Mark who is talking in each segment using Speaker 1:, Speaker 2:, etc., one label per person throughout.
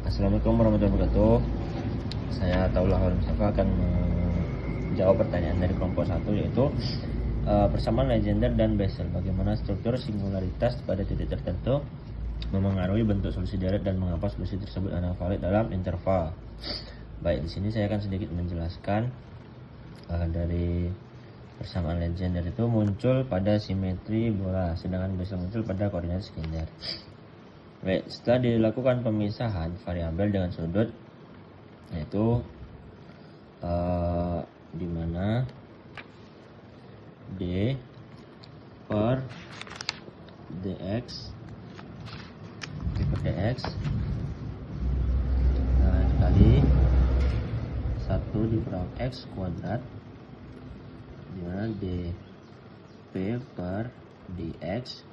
Speaker 1: Assalamualaikum warahmatullahi wabarakatuh. Saya Taullah Wal Mustafa akan menjawab pertanyaan dari kelompok 1, yaitu persamaan legender dan Bessel. Bagaimana struktur singularitas pada titik tertentu memengaruhi bentuk solusi deret dan mengapa solusi tersebut adalah valid dalam interval. Baik, di sini saya akan sedikit menjelaskan dari persamaan legender itu muncul pada simetri bola, sedangkan Bessel muncul pada koordinat silinder. Baik, setelah dilakukan pemisahan variabel dengan sudut, yaitu di mana D per dx dikali 1 dikurang x kuadrat, di mana dp per dx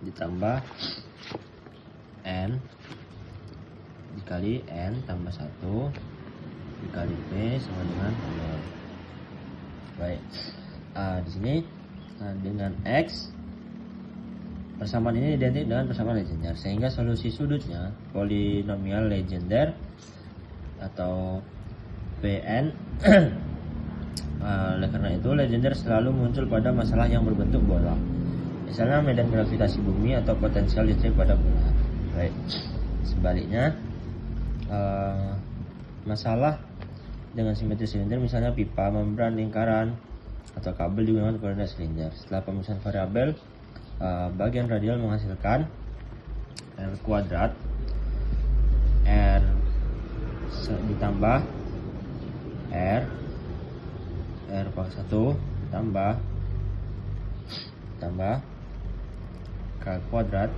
Speaker 1: ditambah n dikali n tambah 1 dikali p sama dengan 0. Baik, di sini dengan x, persamaan ini identik dengan persamaan legender, sehingga solusi sudutnya polinomial legender atau Pn. Oleh karena itu, legender selalu muncul pada masalah yang berbentuk bola, misalnya medan gravitasi bumi atau potensial listrik pada bola. Baik, sebaliknya masalah dengan simetri silinder, misalnya pipa, membran, lingkaran, atau kabel digunakan koordinat silinder. Setelah pemisahan variabel, bagian radial menghasilkan r kuadrat r ditambah r pangkat 1 tambah k kuadrat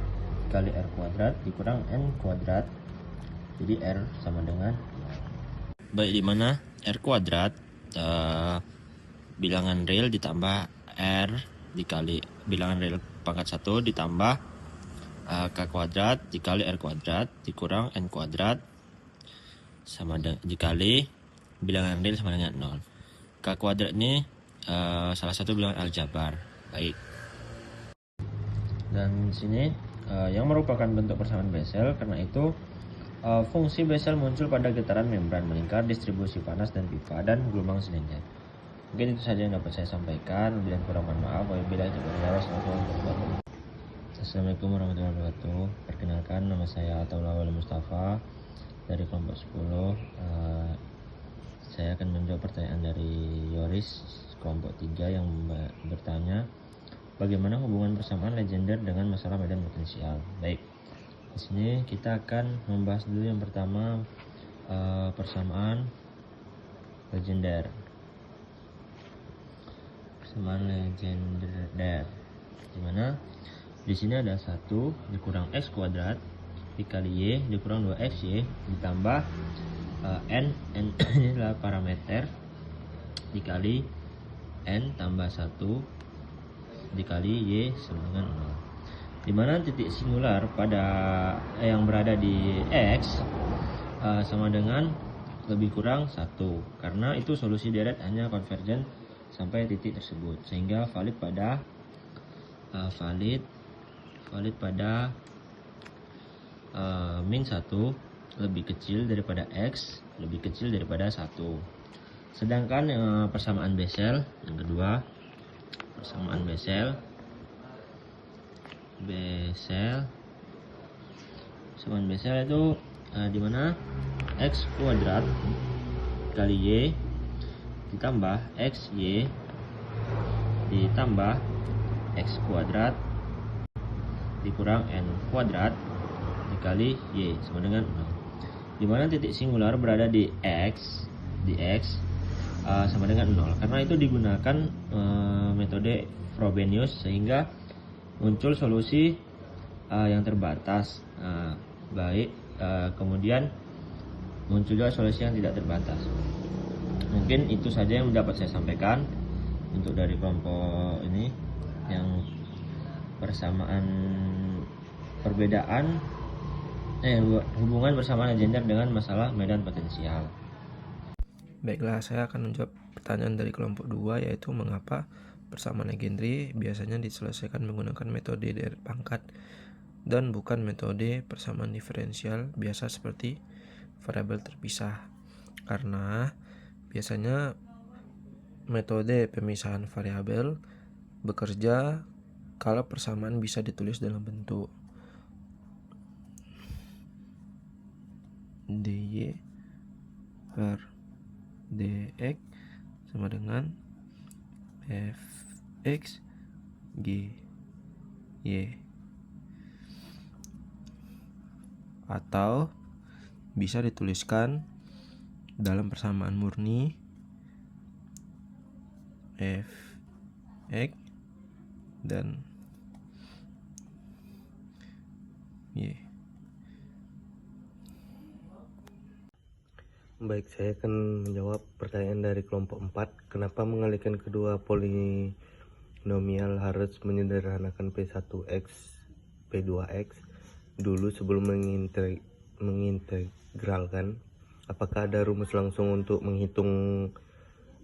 Speaker 1: kali r kuadrat dikurang n kuadrat, jadi r sama dengan. Baik, di mana r kuadrat bilangan real ditambah r dikali bilangan real pangkat 1 ditambah k kuadrat dikali r kuadrat dikurang n kuadrat sama dengan dikali bilangan real sama dengan 0. K kuadrat ini salah satu bilangan aljabar. Baik. Dan di sini yang merupakan bentuk persamaan Bessel, karena itu fungsi Bessel muncul pada getaran membran melingkar, distribusi panas dan pipa, dan gelombang silinder. Mungkin itu saja yang dapat saya sampaikan. Bila kurang, mohon maaf. Wabillahi taufiq. Assalamualaikum warahmatullahi wabarakatuh. Perkenalkan, nama saya Taullah Wal Mustafa dari kelompok 10. Saya akan menjawab pertanyaan dari Yoris kelompok 3 yang bertanya, bagaimana hubungan persamaan legender dengan masalah medan potensial. Baik, di sini kita akan membahas dulu yang pertama, persamaan legender. Persamaan legender, di mana di sini ada 1 dikurang x kuadrat dikali y dikurang 2xy ditambah n ini adalah parameter dikali n tambah 1 dikali y sama dengan 0, dimana titik singular pada yang berada di x sama dengan lebih kurang 1, karena itu solusi deret hanya konvergen sampai titik tersebut, sehingga valid pada min 1 lebih kecil daripada x lebih kecil daripada 1. Sedangkan persamaan Bessel yang kedua, persamaan Bessel itu di mana x kuadrat kali y ditambah xy ditambah x kuadrat dikurang n kuadrat dikali y sama dengan 0, dimana titik singular berada di x sama dengan 0, karena itu digunakan metode Frobenius, sehingga muncul solusi yang terbatas. Kemudian muncul juga solusi yang tidak terbatas. Mungkin itu saja yang dapat saya sampaikan untuk dari kelompok ini, yang persamaan hubungan persamaan legender dengan masalah medan potensial.
Speaker 2: Baiklah, saya akan menjawab pertanyaan dari kelompok 2, yaitu mengapa persamaan legendre biasanya diselesaikan menggunakan metode deret pangkat. dan bukan metode persamaan diferensial biasa seperti variabel terpisah. Karena biasanya metode pemisahan variabel bekerja kalau persamaan bisa ditulis dalam bentuk dy per dx sama dengan fx g y, atau bisa dituliskan dalam persamaan murni fx dan y.
Speaker 3: Baik, saya akan menjawab pertanyaan dari kelompok 4. Kenapa mengalihkan kedua polinomial harus menyederhanakan P1x, P2x dulu sebelum mengintegralkan? Apakah ada rumus langsung untuk menghitung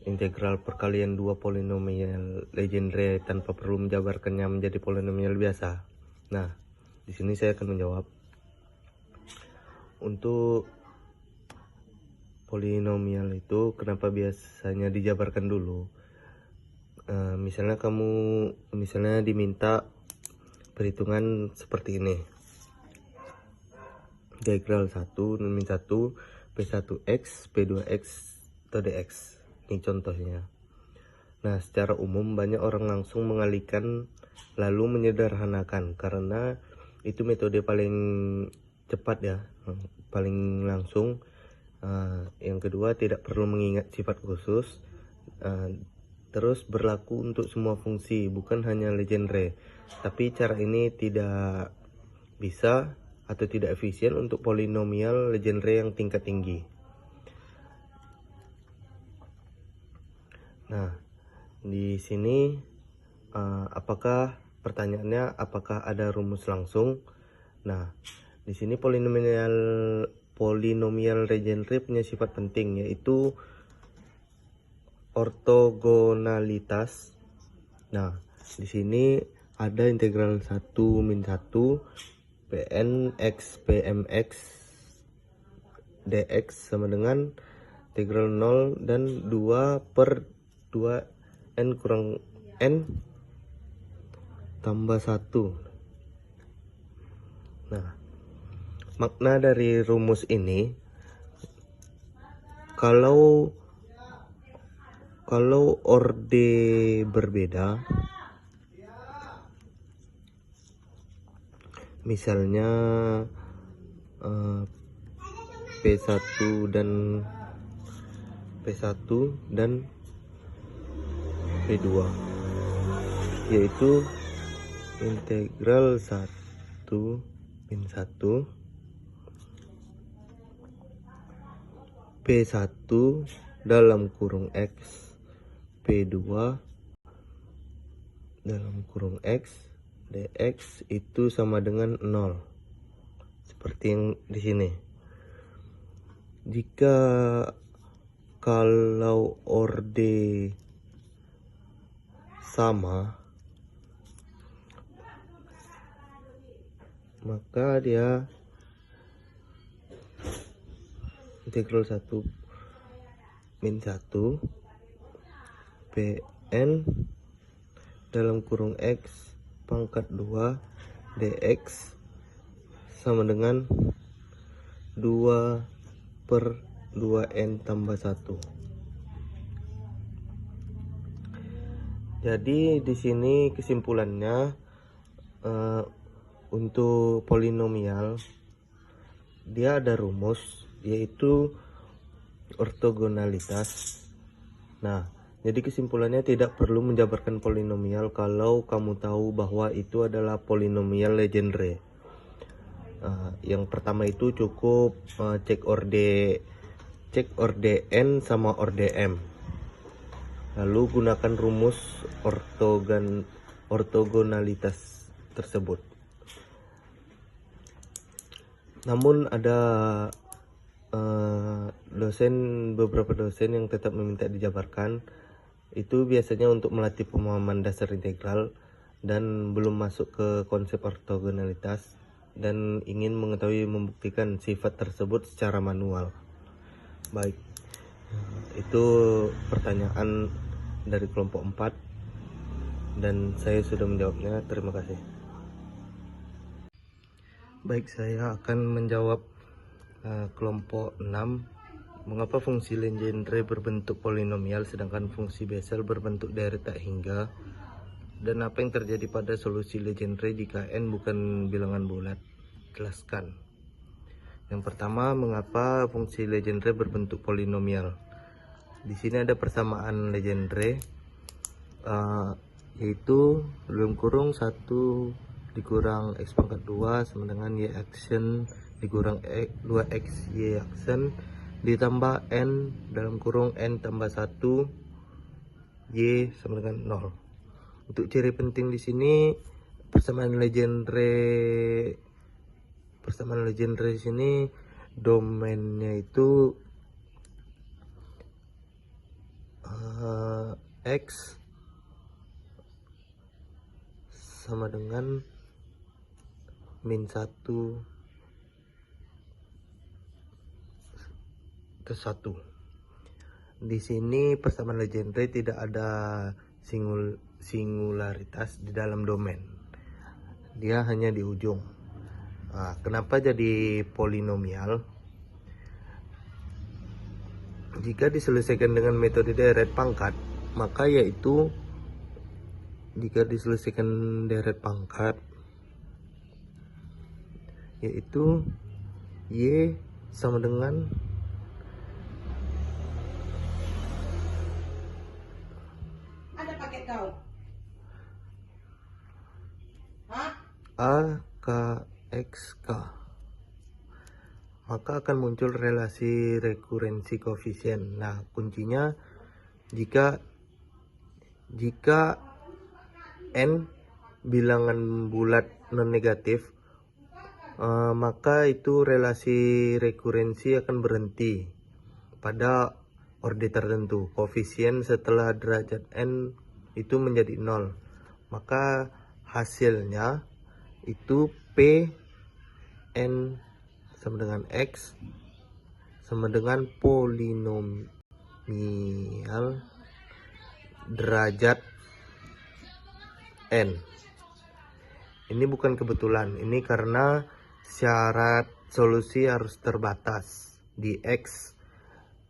Speaker 3: integral perkalian dua polinomial Legendre tanpa perlu menjabarkannya menjadi polinomial biasa? Nah, di sini saya akan menjawab. Untuk polinomial itu kenapa biasanya dijabarkan dulu? Misalnya diminta perhitungan seperti ini. Integral 1 min 1 P1x, P2x atau dx. Ini contohnya. Nah, secara umum banyak orang langsung mengalihkan lalu menyederhanakan karena itu metode paling cepat ya, paling langsung. Yang kedua, tidak perlu mengingat sifat khusus, terus berlaku untuk semua fungsi, bukan hanya Legendre. Tapi cara ini tidak bisa atau tidak efisien untuk polinomial Legendre yang tingkat tinggi. Nah, di sini pertanyaannya apakah ada rumus langsung? Nah, di sini polinomial Legendre punya sifat penting, yaitu ortogonalitas. Nah, di sini ada integral 1 min 1 Pn x Pmx dx sama dengan integral 0 dan 2 per 2 n kurang n tambah 1. Nah, makna dari rumus ini, kalau orde berbeda, misalnya P1 dan P2, yaitu integral 1 min 1 P1 dalam kurung X, P2 dalam kurung X, dx itu sama dengan 0. Seperti yang di sini. Jika kalau orde sama, maka dia integral 1 min 1 Pn dalam kurung X pangkat 2 dx sama dengan 2 per 2n tambah 1. Jadi di sini kesimpulannya, untuk polinomial dia ada rumus, yaitu ortogonalitas. Nah, jadi kesimpulannya tidak perlu menjabarkan polinomial kalau kamu tahu bahwa itu adalah polinomial Legendre. Yang pertama itu cukup cek orde n sama orde m, lalu gunakan rumus ortogonalitas tersebut. Namun ada beberapa dosen yang tetap meminta dijabarkan. Itu biasanya untuk melatih pemahaman dasar integral dan belum masuk ke konsep ortogonalitas. dan ingin mengetahui membuktikan sifat tersebut secara manual. Baik, itu pertanyaan dari kelompok 4 dan saya sudah menjawabnya. Terima kasih. Baik, saya akan menjawab kelompok 6. Mengapa fungsi Legendre berbentuk polinomial sedangkan fungsi Bessel berbentuk deret tak hingga? Dan apa yang terjadi pada solusi Legendre jika n bukan bilangan bulat? Jelaskan. Yang pertama, mengapa fungsi Legendre berbentuk polinomial? Di sini ada persamaan Legendre, yaitu dalam kurung 1 dikurang x pangkat 2 sama dengan y aksen dikurang 2x y aksen ditambah n dalam kurung n tambah 1 y sama dengan 0. Untuk ciri penting di sini persamaan Legendre di sini domainnya itu x sama dengan min 1 ke 1. Di sini persamaan Legendre tidak ada singularitas di dalam domain, dia hanya di ujung. Nah, kenapa jadi polinomial? Jika diselesaikan dengan metode deret pangkat, maka yaitu jika diselesaikan deret pangkat yaitu y sama dengan A K X K, maka akan muncul relasi rekurensi koefisien. Nah, kuncinya jika n bilangan bulat non negatif, maka itu relasi rekurensi akan berhenti pada orde tertentu. Koefisien setelah derajat n itu menjadi 0, maka hasilnya itu P n sama dengan X sama dengan polinomial derajat n. Ini bukan kebetulan, ini karena syarat solusi harus terbatas di X.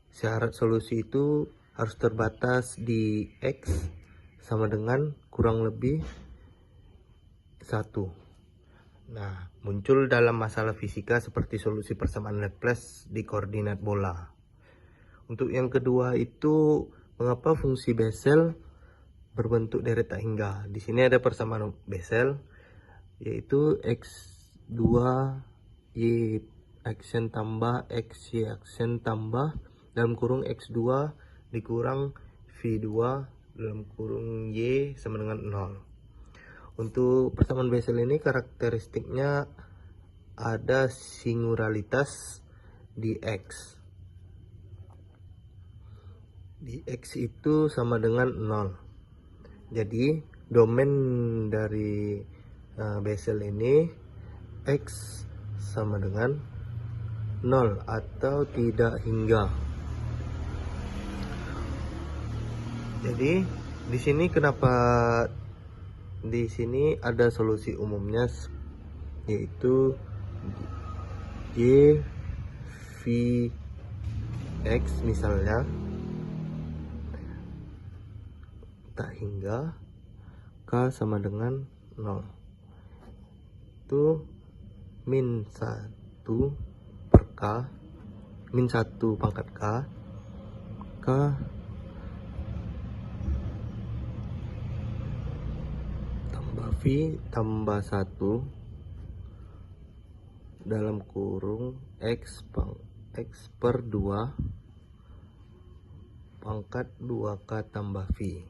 Speaker 3: Syarat solusi itu harus terbatas di X sama dengan kurang lebih 1. Nah, muncul dalam masalah fisika seperti solusi persamaan Laplace di koordinat bola. Untuk yang kedua itu, mengapa fungsi Bessel berbentuk deret tak hingga? Di sini ada persamaan Bessel, yaitu x2 y aksen tambah x y aksen tambah dalam kurung x2 dikurang v2 dalam kurung y sama dengan 0. Untuk persamaan Bessel ini karakteristiknya ada singularitas di X. Di X itu sama dengan 0. Jadi domain dari Bessel ini X sama dengan 0 atau tidak hingga. Jadi di sini kenapa di sini ada solusi umumnya, yaitu y v x misalnya tak hingga k sama dengan 0, itu min 1 per k, min 1 pangkat k V tambah 1 dalam kurung X per 2 pangkat 2K tambah V.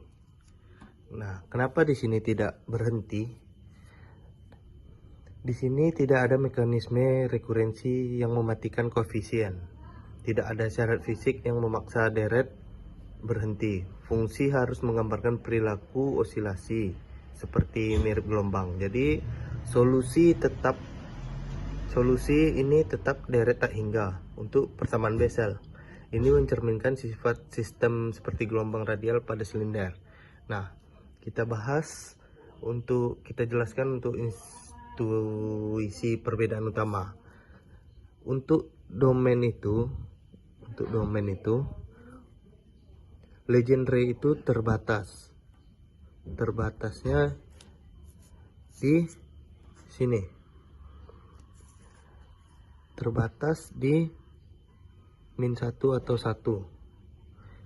Speaker 3: Nah, kenapa di sini tidak berhenti? Di sini tidak ada mekanisme rekurensi yang mematikan koefisien. Tidak ada syarat fisik yang memaksa deret berhenti. Fungsi harus menggambarkan perilaku osilasi seperti mirip gelombang. Jadi solusi tetap Solusi ini tetap deret tak hingga untuk persamaan Bessel. Ini mencerminkan sifat sistem seperti gelombang radial pada silinder. Nah, kita jelaskan untuk intuisi perbedaan utama. Untuk domain itu Legendre itu terbatasnya di sini, terbatas di -1 atau 1.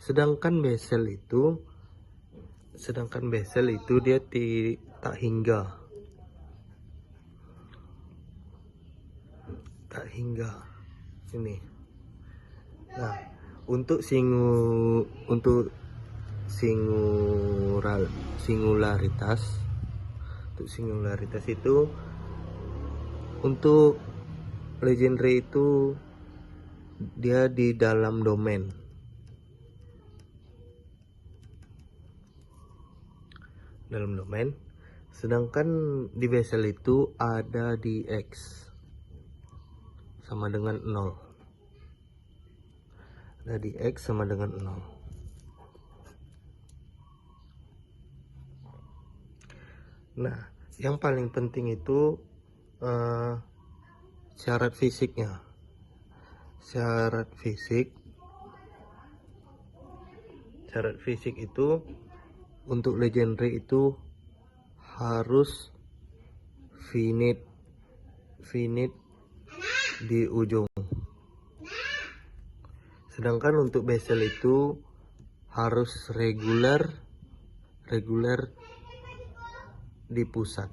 Speaker 3: Sedangkan Bessel itu dia tak hingga ini. Nah, untuk singularitas itu, untuk Legendre itu dia di dalam domain. Sedangkan di Bessel itu ada di X sama dengan 0. Ada di X sama dengan 0. Nah, yang paling penting itu syarat fisiknya. Syarat fisik itu untuk Legendre itu harus finite di ujung. Sedangkan untuk Bessel itu harus reguler di pusat.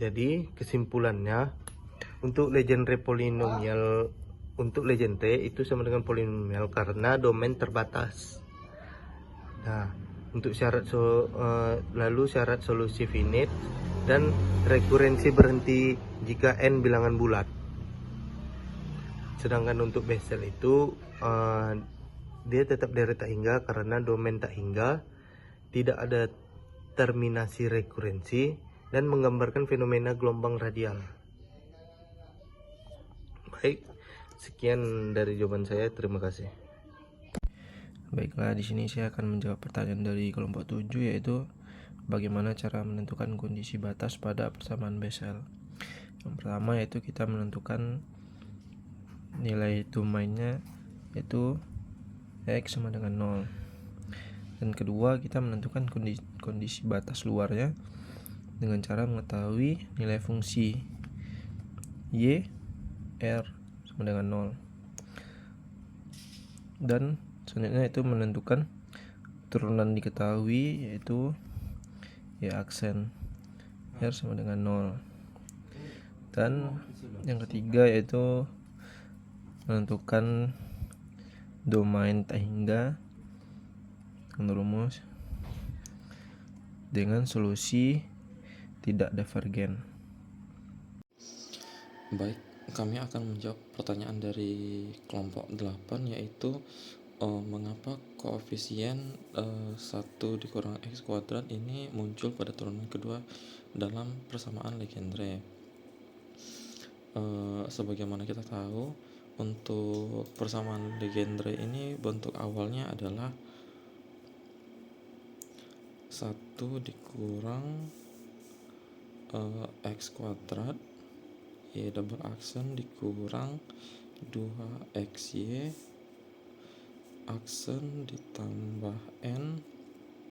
Speaker 3: Jadi kesimpulannya, untuk Legendre itu sama dengan polinomial karena domain terbatas. Nah, untuk syarat solusi finite dan rekurensi berhenti jika n bilangan bulat. Sedangkan untuk Bessel itu dia tetap deret tak hingga karena domain tak hingga, tidak ada terminasi rekurensi, dan menggambarkan fenomena gelombang radial. Baik, sekian dari jawaban saya. Terima kasih.
Speaker 2: Baiklah, di sini saya akan menjawab pertanyaan dari kelompok 7, yaitu bagaimana cara menentukan kondisi batas pada persamaan Bessel. Yang pertama yaitu kita menentukan nilai domainnya, yaitu X sama dengan 0. Dan kedua, kita menentukan kondisi batas luarnya dengan cara mengetahui nilai fungsi Y, R sama dengan 0. Dan selanjutnya itu menentukan turunan diketahui, yaitu Y aksen R sama dengan 0. Dan yang ketiga yaitu menentukan domain tak hingga dengan rumus dengan solusi tidak divergen.
Speaker 4: Baik, kami akan menjawab pertanyaan dari kelompok 8, yaitu mengapa koefisien 1 dikurang X kuadrat ini muncul pada turunan kedua dalam persamaan Legendre. Sebagaimana kita tahu, untuk persamaan Legendre ini bentuk awalnya adalah 1 dikurang X kuadrat Y double aksen dikurang 2XY aksen ditambah N